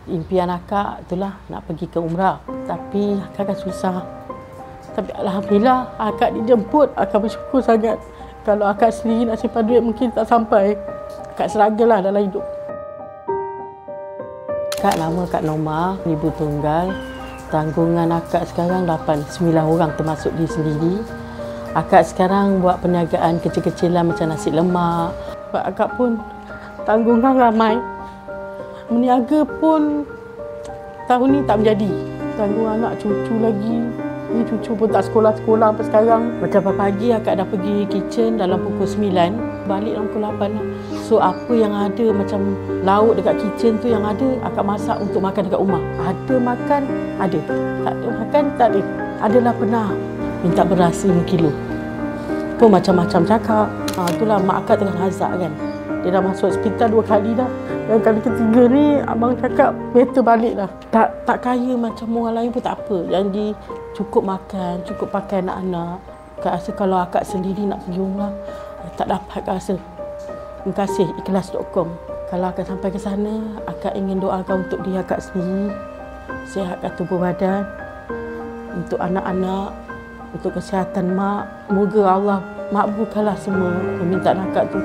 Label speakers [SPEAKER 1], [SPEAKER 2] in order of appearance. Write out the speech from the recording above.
[SPEAKER 1] Impian akak itulah nak pergi ke umrah. Tapi akak kan susah. Tapi alhamdulillah akak dijemput. Akak bersyukur sangat. Kalau akak sendiri nak simpan duit mungkin tak sampai. Akak struggle lah dalam hidup. Kak nama Kak Norma, ibu tunggal. Tanggungan akak sekarang 9 orang termasuk diri sendiri. Akak sekarang buat perniagaan kecil-kecilan macam nasi lemak. Sebab akak pun tanggungan ramai. Meniaga pun tahun ni tak menjadi. Tanggung anak cucu lagi. Ni cucu pun tak sekolah-sekolah sampai sekarang. Macam pagi akak dah pergi kitchen dalam pukul 9. Balik dalam pukul 8 lah. So apa yang ada macam lauk dekat kitchen tu yang ada, akak masak untuk makan dekat rumah. Ada makan, ada. Tak ada makan, tak ada. Adalah pernah minta beras 5 kilo. Pun macam-macam cakap. Itulah mak akak tengah hazard kan. Dia dah masuk hospital 2 kali dah. Yang kali ketiga ni abang cakap better balik lah. Tak kaya macam orang lain pun tak apa. Janji cukup makan, cukup pakai anak-anak. Akak rasa kalau akak sendiri nak pergi umrah, tak dapat akak rasa. Terima kasih ikhlas.com. Kalau akak sampai ke sana, akak ingin doakan untuk diri akak sendiri. Sihatkan tubuh badan. Untuk anak-anak, untuk kesihatan mak. Moga Allah makbulkanlah semua permintaan akak tu.